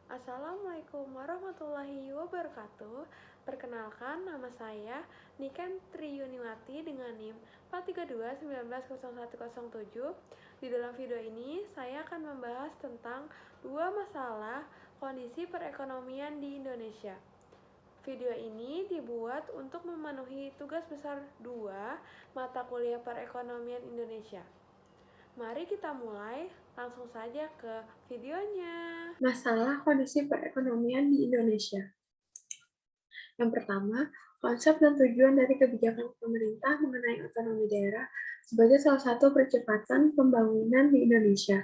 Assalamualaikum warahmatullahi wabarakatuh. Perkenalkan, nama saya Niken Triyuniwati dengan NIM 432190107. Di dalam video ini, saya akan membahas tentang dua masalah kondisi perekonomian di Indonesia. Video ini dibuat untuk memenuhi tugas besar 2 mata kuliah perekonomian Indonesia. Mari kita mulai, langsung saja ke videonya. Masalah kondisi perekonomian di Indonesia. Yang pertama, konsep dan tujuan dari kebijakan pemerintah mengenai otonomi daerah sebagai salah satu percepatan pembangunan di Indonesia.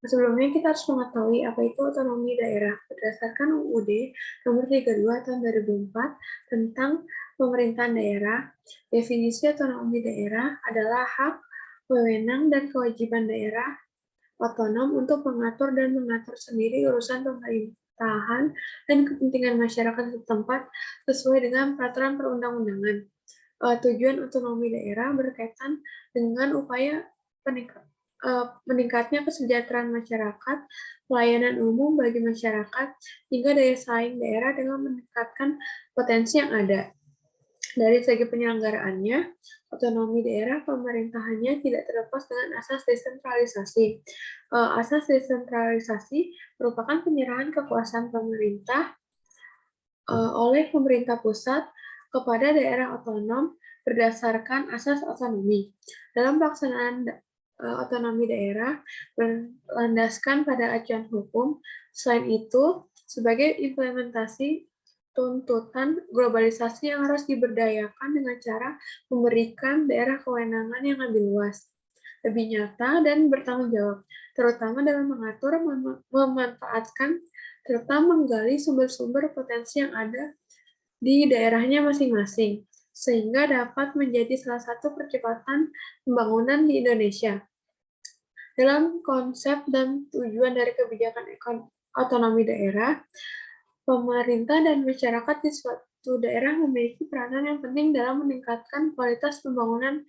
Sebelumnya kita harus mengetahui apa itu otonomi daerah. Berdasarkan UUD nomor 32 tahun 2004 tentang pemerintahan daerah, definisi otonomi daerah adalah hak, wewenang, dan kewajiban daerah otonom untuk mengatur dan mengatur sendiri urusan pemerintahan dan kepentingan masyarakat setempat sesuai dengan peraturan perundang-undangan. Tujuan otonomi daerah berkaitan dengan upaya meningkatnya kesejahteraan masyarakat, pelayanan umum bagi masyarakat, hingga daya saing daerah dengan meningkatkan potensi yang ada. Dari segi penyelenggaraannya, otonomi daerah pemerintahannya tidak terlepas dengan asas desentralisasi. Asas desentralisasi merupakan penyerahan kekuasaan pemerintah oleh pemerintah pusat kepada daerah otonom berdasarkan asas otonomi. Dalam pelaksanaan otonomi daerah berlandaskan pada acuan hukum. Selain itu, sebagai implementasi tuntutan globalisasi yang harus diberdayakan dengan cara memberikan daerah kewenangan yang lebih luas, lebih nyata, dan bertanggung jawab, terutama dalam mengatur, memanfaatkan, serta menggali sumber-sumber potensi yang ada di daerahnya masing-masing, sehingga dapat menjadi salah satu percepatan pembangunan di Indonesia. Dalam konsep dan tujuan dari kebijakan otonomi daerah, pemerintah dan masyarakat di suatu daerah memiliki peranan yang penting dalam meningkatkan kualitas pembangunan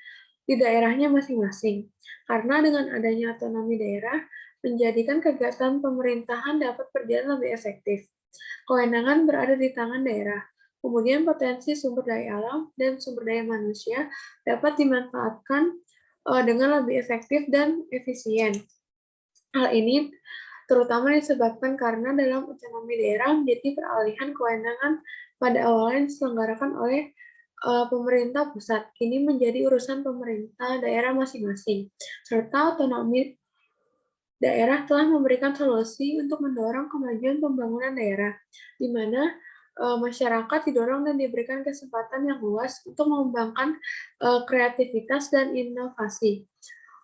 di daerahnya masing-masing. Karena dengan adanya otonomi daerah, menjadikan kegiatan pemerintahan dapat berjalan lebih efektif. Kewenangan berada di tangan daerah. Kemudian potensi sumber daya alam dan sumber daya manusia dapat dimanfaatkan dengan lebih efektif dan efisien. Hal ini terutama disebabkan karena dalam otonomi daerah menjadi peralihan kewenangan pada awalnya diselenggarakan oleh pemerintah pusat, kini menjadi urusan pemerintah daerah masing-masing, serta otonomi daerah telah memberikan solusi untuk mendorong kemajuan pembangunan daerah, di mana masyarakat didorong dan diberikan kesempatan yang luas untuk mengembangkan kreativitas dan inovasi.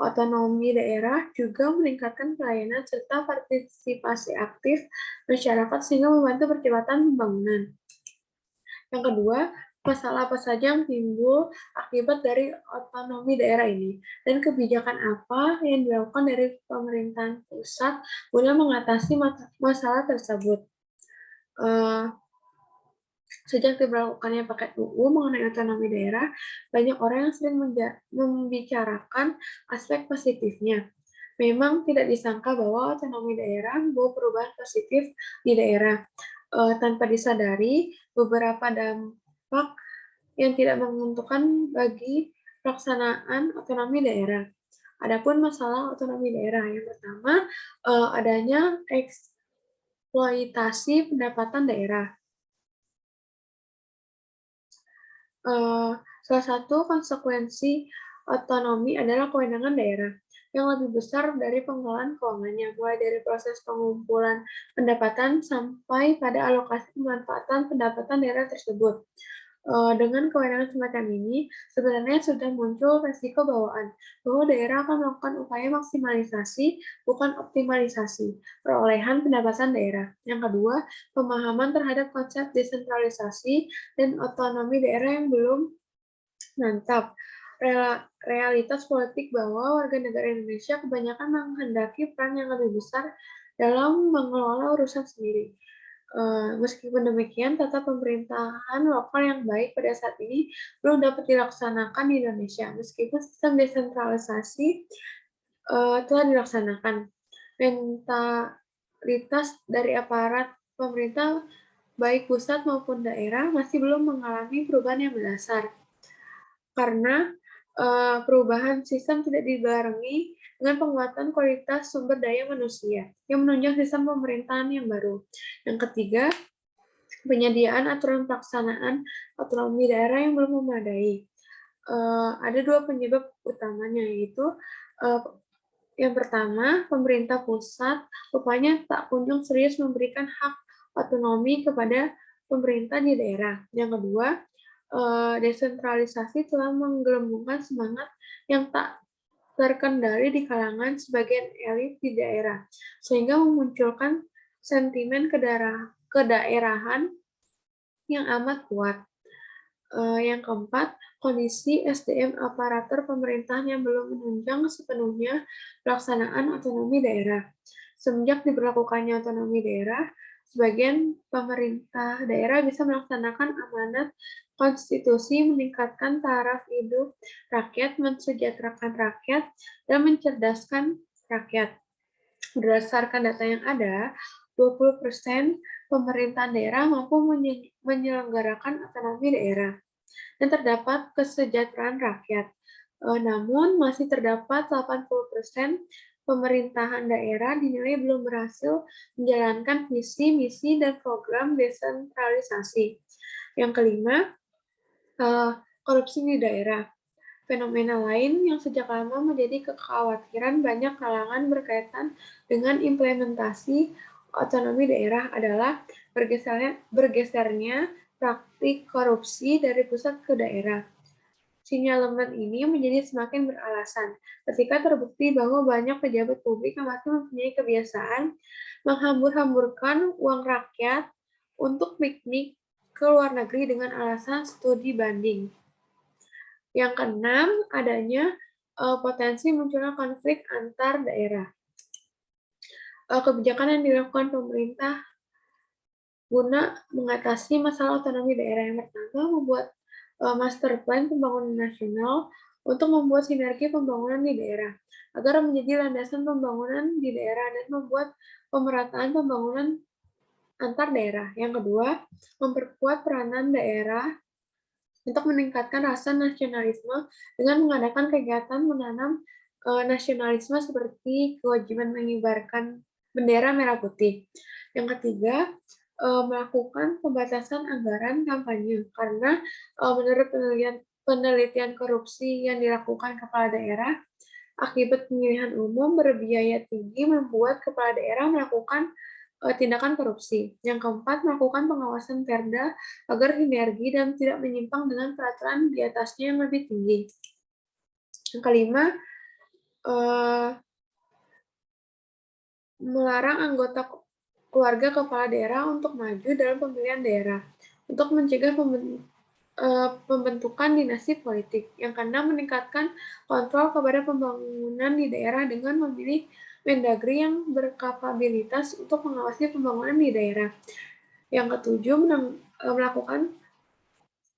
Otonomi daerah juga meningkatkan pelayanan serta partisipasi aktif masyarakat sehingga membantu percepatan pembangunan. Yang kedua, masalah apa saja yang timbul akibat dari otonomi daerah ini, dan kebijakan apa yang dilakukan dari pemerintahan pusat guna mengatasi masalah tersebut. Uh, Sejak diberlakukannya paket UU mengenai otonomi daerah, banyak orang yang sering membicarakan aspek positifnya. Memang tidak disangka bahwa otonomi daerah membawa perubahan positif di daerah. Tanpa disadari, beberapa dampak yang tidak menguntungkan bagi pelaksanaan otonomi daerah. Adapun masalah otonomi daerah yang pertama, adanya eksploitasi pendapatan daerah. Salah satu konsekuensi otonomi adalah kewenangan daerah yang lebih besar dari pengelolaan keuangannya, mulai dari proses pengumpulan pendapatan sampai pada alokasi pemanfaatan pendapatan daerah tersebut. Dengan kewenangan semacam ini, sebenarnya sudah muncul resiko bawaan bahwa daerah akan melakukan upaya maksimalisasi, bukan optimalisasi, perolehan pendapatan daerah. Yang kedua, pemahaman terhadap konsep desentralisasi dan otonomi daerah yang belum mantap. Realitas politik bahwa warga negara Indonesia kebanyakan menghendaki peran yang lebih besar dalam mengelola urusan sendiri. Meskipun demikian, tata pemerintahan lokal yang baik pada saat ini belum dapat dilaksanakan di Indonesia, meskipun sistem desentralisasi telah dilaksanakan. mayoritas dari aparat pemerintah baik pusat maupun daerah masih belum mengalami perubahan yang mendasar karena perubahan sistem tidak dibarengi dengan penguatan kualitas sumber daya manusia yang menunjang sistem pemerintahan yang baru. Yang ketiga, penyediaan aturan pelaksanaan otonomi daerah yang belum memadai. Ada dua penyebab utamanya, yaitu yang pertama, pemerintah pusat rupanya tak kunjung serius memberikan hak otonomi kepada pemerintah di daerah. Yang kedua, desentralisasi telah menggelembungkan semangat yang tak terkendali di kalangan sebagian elit di daerah, sehingga memunculkan sentimen kedaerahan yang amat kuat. Yang keempat, kondisi SDM aparatur pemerintahan yang belum menunjang sepenuhnya pelaksanaan otonomi daerah. Semenjak diberlakukannya otonomi daerah, sebagian pemerintah daerah bisa melaksanakan amanat konstitusi, meningkatkan taraf hidup rakyat, mensejahterakan rakyat, dan mencerdaskan rakyat. Berdasarkan data yang ada, 20% pemerintahan daerah mampu menyelenggarakan otonomi daerah dan terdapat kesejahteraan rakyat. Namun, masih terdapat 80% pemerintahan daerah dinilai belum berhasil menjalankan visi, misi, dan program desentralisasi. Yang kelima, korupsi di daerah. Fenomena lain yang sejak lama menjadi kekhawatiran banyak kalangan berkaitan dengan implementasi otonomi daerah adalah bergesernya praktik korupsi dari pusat ke daerah. Sinyalemen ini menjadi semakin beralasan ketika terbukti bahwa banyak pejabat publik yang masih mempunyai kebiasaan menghambur-hamburkan uang rakyat untuk piknik ke luar negeri dengan alasan studi banding. Yang keenam, adanya potensi munculnya konflik antar daerah. Kebijakan yang dilakukan pemerintah guna mengatasi masalah otonomi daerah yang pertama, membuat master plan pembangunan nasional untuk membuat sinergi pembangunan di daerah, agar menjadi landasan pembangunan di daerah dan membuat pemerataan pembangunan antar daerah. Yang kedua, memperkuat peranan daerah untuk meningkatkan rasa nasionalisme dengan mengadakan kegiatan menanam nasionalisme seperti kewajiban mengibarkan bendera merah putih. Yang ketiga, melakukan pembatasan anggaran kampanye karena menurut penelitian korupsi yang dilakukan kepala daerah, akibat pemilihan umum berbiaya tinggi membuat kepala daerah melakukan tindakan korupsi. Yang keempat, melakukan pengawasan Perda agar sinergi dan tidak menyimpang dengan peraturan di atasnya yang lebih tinggi. Yang kelima, melarang anggota keluarga kepala daerah untuk maju dalam pemilihan daerah untuk mencegah pembentukan dinasti politik. Yang keenam, meningkatkan kontrol kepada pembangunan di daerah dengan memilih Mendagri yang berkapabilitas untuk mengawasi pembangunan di daerah. Yang ketujuh, melakukan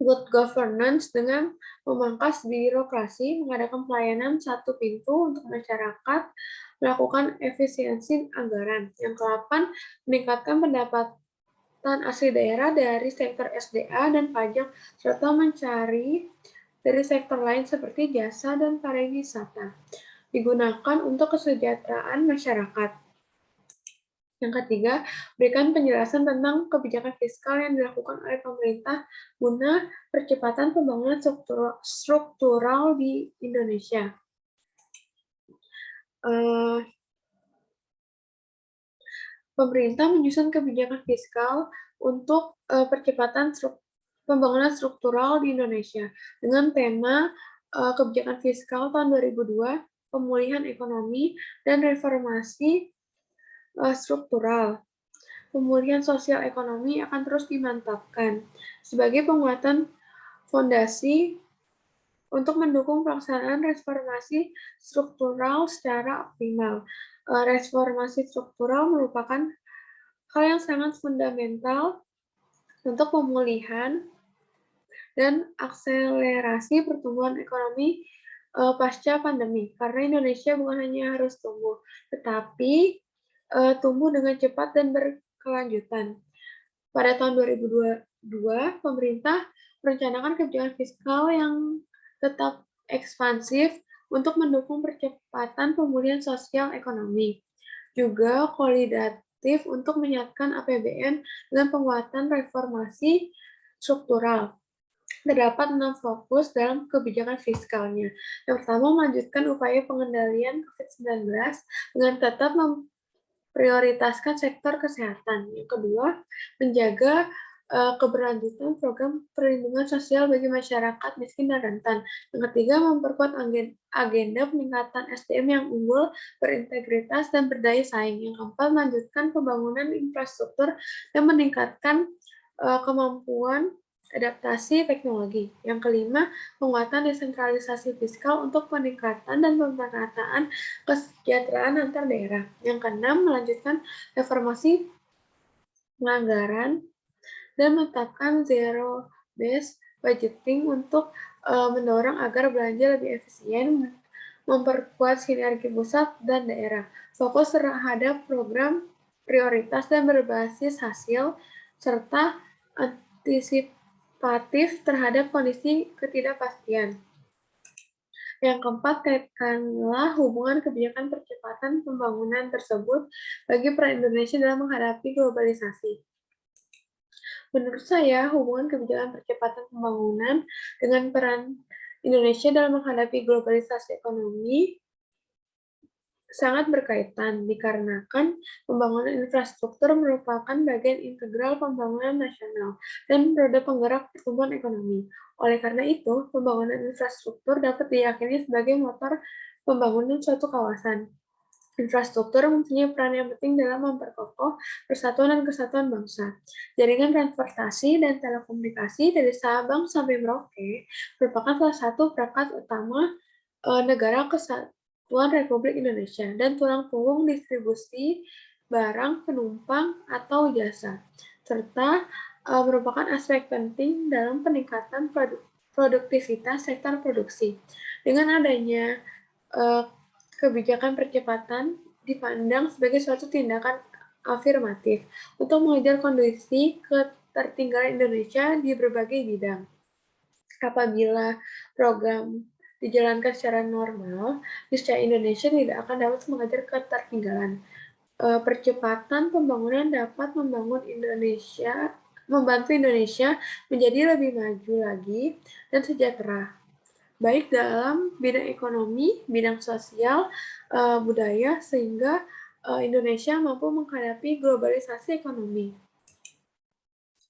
good governance dengan memangkas birokrasi, mengadakan pelayanan satu pintu untuk masyarakat, melakukan efisiensi anggaran. Yang kedelapan, meningkatkan pendapatan asli daerah dari sektor SDA dan pajak, serta mencari dari sektor lain seperti jasa dan pariwisata, digunakan untuk kesejahteraan masyarakat. Yang ketiga, berikan penjelasan tentang kebijakan fiskal yang dilakukan oleh pemerintah guna percepatan pembangunan struktural di Indonesia. Pemerintah menyusun kebijakan fiskal untuk percepatan pembangunan struktural di Indonesia dengan tema kebijakan fiskal tahun 2002, pemulihan ekonomi dan reformasi struktural. Pemulihan sosial ekonomi akan terus dimantapkan sebagai penguatan fondasi untuk mendukung pelaksanaan reformasi struktural secara optimal. Reformasi struktural merupakan hal yang sangat fundamental untuk pemulihan dan akselerasi pertumbuhan ekonomi pasca pandemi. Karena Indonesia bukan hanya harus tumbuh, tetapi tumbuh dengan cepat dan berkelanjutan. Pada tahun 2022, pemerintah merencanakan kebijakan fiskal yang tetap ekspansif untuk mendukung percepatan pemulihan sosial ekonomi, juga kualitatif untuk menyehatkan APBN dengan penguatan reformasi struktural. Terdapat 6 fokus dalam kebijakan fiskalnya. Yang pertama, melanjutkan upaya pengendalian COVID-19 dengan tetap memprioritaskan sektor kesehatan. Yang kedua, menjaga keberlanjutan program perlindungan sosial bagi masyarakat miskin dan rentan. Yang ketiga, memperkuat agenda peningkatan SDM yang unggul, berintegritas, dan berdaya saing. Yang keempat, melanjutkan pembangunan infrastruktur dan meningkatkan kemampuan adaptasi teknologi. Yang kelima, penguatan desentralisasi fiskal untuk peningkatan dan pemerataan kesejahteraan antar daerah. Yang keenam, melanjutkan reformasi penganggaran dan menetapkan zero-based budgeting untuk mendorong agar belanja lebih efisien, memperkuat sinergi pusat dan daerah, fokus terhadap program prioritas dan berbasis hasil, serta antisipatif terhadap kondisi ketidakpastian. Yang keempat, kaitkanlah hubungan kebijakan percepatan pembangunan tersebut bagi peran Indonesia dalam menghadapi globalisasi. Menurut saya, hubungan kebijakan percepatan pembangunan dengan peran Indonesia dalam menghadapi globalisasi ekonomi sangat berkaitan, dikarenakan pembangunan infrastruktur merupakan bagian integral pembangunan nasional dan roda penggerak pertumbuhan ekonomi. Oleh karena itu, pembangunan infrastruktur dapat diyakini sebagai motor pembangunan suatu kawasan. Infrastruktur mempunyai peran yang penting dalam memperkokoh persatuan dan kesatuan bangsa. Jaringan transportasi dan telekomunikasi dari Sabang sampai Merauke merupakan salah satu perangkat utama negara kesatuan Republik Indonesia dan tulang punggung distribusi barang, penumpang, atau jasa, serta merupakan aspek penting dalam peningkatan produktivitas sektor produksi. Dengan adanya kebijakan percepatan dipandang sebagai suatu tindakan afirmatif untuk mengejar kondisi ketertinggalan Indonesia di berbagai bidang. Apabila program dijalankan secara normal, niscaya Indonesia tidak akan dapat mengejar ketertinggalan. Percepatan pembangunan dapat membantu Indonesia menjadi lebih maju lagi dan sejahtera, baik dalam bidang ekonomi, bidang sosial, budaya, sehingga Indonesia mampu menghadapi globalisasi ekonomi.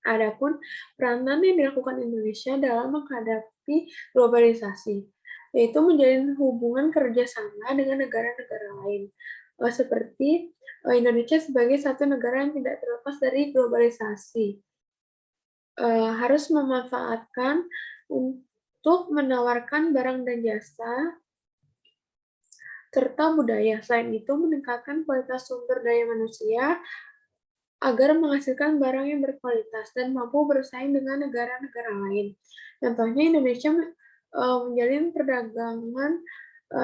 Adapun peranan yang dilakukan Indonesia dalam menghadapi globalisasi, yaitu menjalin hubungan kerjasama dengan negara-negara lain, seperti Indonesia sebagai satu negara yang tidak terlepas dari globalisasi, harus memanfaatkan untuk menawarkan barang dan jasa serta budaya. Selain itu, meningkatkan kualitas sumber daya manusia agar menghasilkan barang yang berkualitas dan mampu bersaing dengan negara-negara lain. Contohnya, Indonesia menjalin perdagangan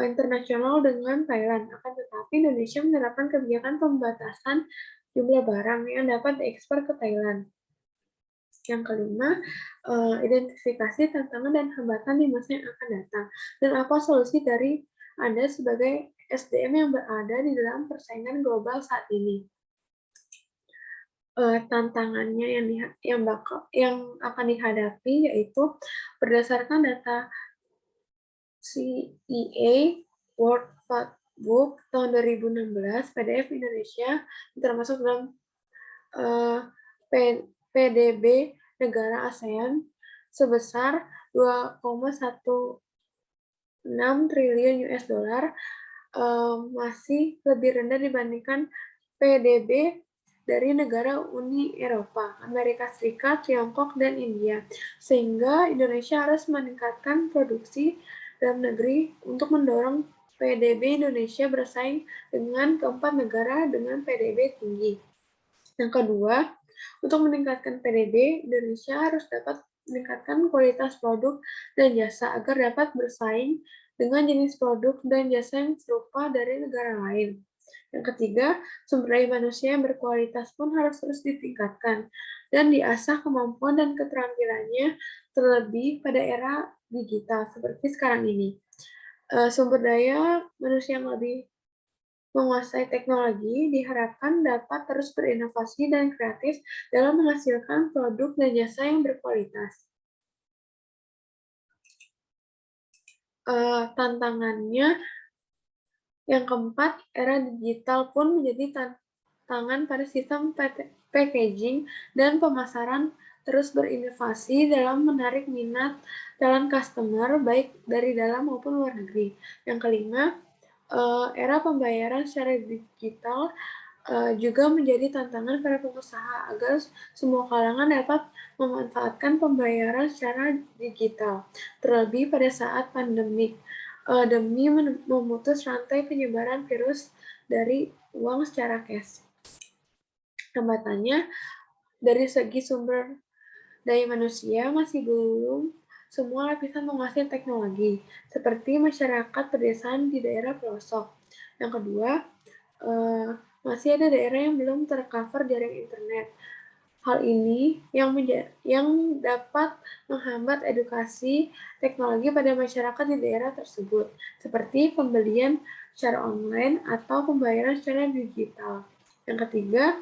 internasional dengan Thailand. Akan tetapi, Indonesia menerapkan kebijakan pembatasan jumlah barang yang dapat diekspor ke Thailand. Yang kelima, identifikasi tantangan dan hambatan di masa yang akan datang, dan apa solusi dari Anda sebagai SDM yang berada di dalam persaingan global saat ini. Tantangannya yang akan dihadapi yaitu berdasarkan data CEA World Factbook tahun 2016, PDF Indonesia termasuk dalam PDB negara ASEAN sebesar 2,16 triliun US dollar, masih lebih rendah dibandingkan PDB dari negara Uni Eropa, Amerika Serikat, Tiongkok, dan India, sehingga Indonesia harus meningkatkan produksi dalam negeri untuk mendorong PDB Indonesia bersaing dengan keempat negara dengan PDB tinggi. Yang kedua, untuk meningkatkan PDB, Indonesia harus dapat meningkatkan kualitas produk dan jasa agar dapat bersaing dengan jenis produk dan jasa yang serupa dari negara lain. Yang ketiga, sumber daya manusia yang berkualitas pun harus terus ditingkatkan dan diasah kemampuan dan keterampilannya terlebih pada era digital seperti sekarang ini. Sumber daya manusia yang lebih menguasai teknologi diharapkan dapat terus berinovasi dan kreatif dalam menghasilkan produk dan jasa yang berkualitas. Tantangannya yang keempat, era digital pun menjadi tantangan pada sistem packaging dan pemasaran terus berinovasi dalam menarik minat calon customer baik dari dalam maupun luar negeri. Yang kelima, era pembayaran secara digital juga menjadi tantangan para pengusaha agar semua kalangan dapat memanfaatkan pembayaran secara digital, terlebih pada saat pandemik, demi memutus rantai penyebaran virus dari uang secara cash. Hambatannya, dari segi sumber daya manusia masih belum semua lapisan menguasai teknologi, seperti masyarakat pedesaan di daerah pelosok. Yang kedua, masih ada daerah yang belum tercover jaring internet. Hal ini yang dapat menghambat edukasi teknologi pada masyarakat di daerah tersebut, seperti pembelian secara online atau pembayaran secara digital. Yang ketiga,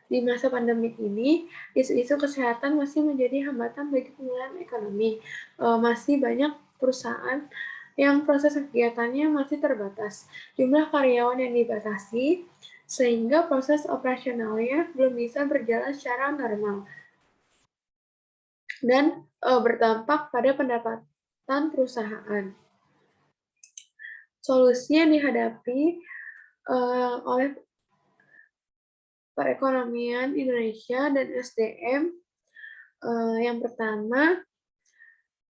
di masa pandemi ini, isu-isu kesehatan masih menjadi hambatan bagi pemulihan ekonomi. Masih banyak perusahaan yang proses kegiatannya masih terbatas. Jumlah karyawan yang dibatasi, sehingga proses operasionalnya belum bisa berjalan secara normal dan berdampak pada pendapatan perusahaan. Solusi yang dihadapi oleh perekonomian Indonesia dan SDM yang pertama,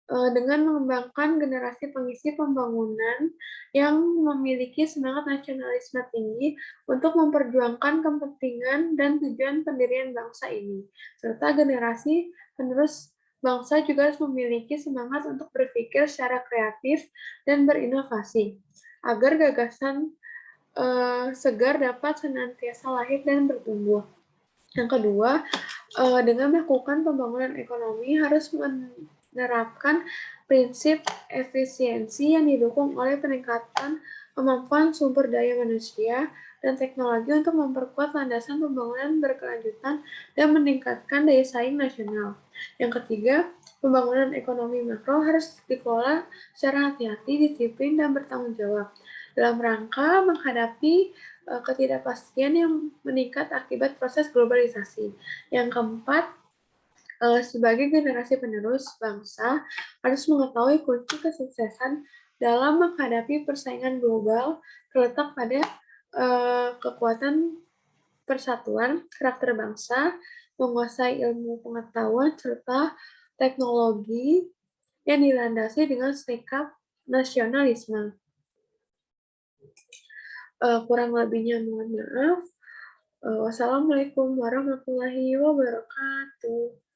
dengan mengembangkan generasi pengisi pembangunan yang memiliki semangat nasionalisme tinggi untuk memperjuangkan kepentingan dan tujuan pendirian bangsa ini, serta generasi penerus bangsa juga harus memiliki semangat untuk berpikir secara kreatif dan berinovasi, agar gagasan segar dapat senantiasa lahir dan bertumbuh. Yang kedua, dengan melakukan pembangunan ekonomi harus menerapkan prinsip efisiensi yang didukung oleh peningkatan kemampuan sumber daya manusia dan teknologi untuk memperkuat landasan pembangunan berkelanjutan dan meningkatkan daya saing nasional. Yang ketiga, pembangunan ekonomi makro harus dikelola secara hati-hati, disiplin, dan bertanggung jawab dalam rangka menghadapi ketidakpastian yang meningkat akibat proses globalisasi. Yang keempat, sebagai generasi penerus bangsa harus mengetahui kunci kesuksesan dalam menghadapi persaingan global terletak pada kekuatan persatuan, karakter bangsa, menguasai ilmu pengetahuan, serta teknologi yang dilandasi dengan sikap nasionalisme. Kurang lebihnya mohon maaf. Wassalamualaikum warahmatullahi wabarakatuh.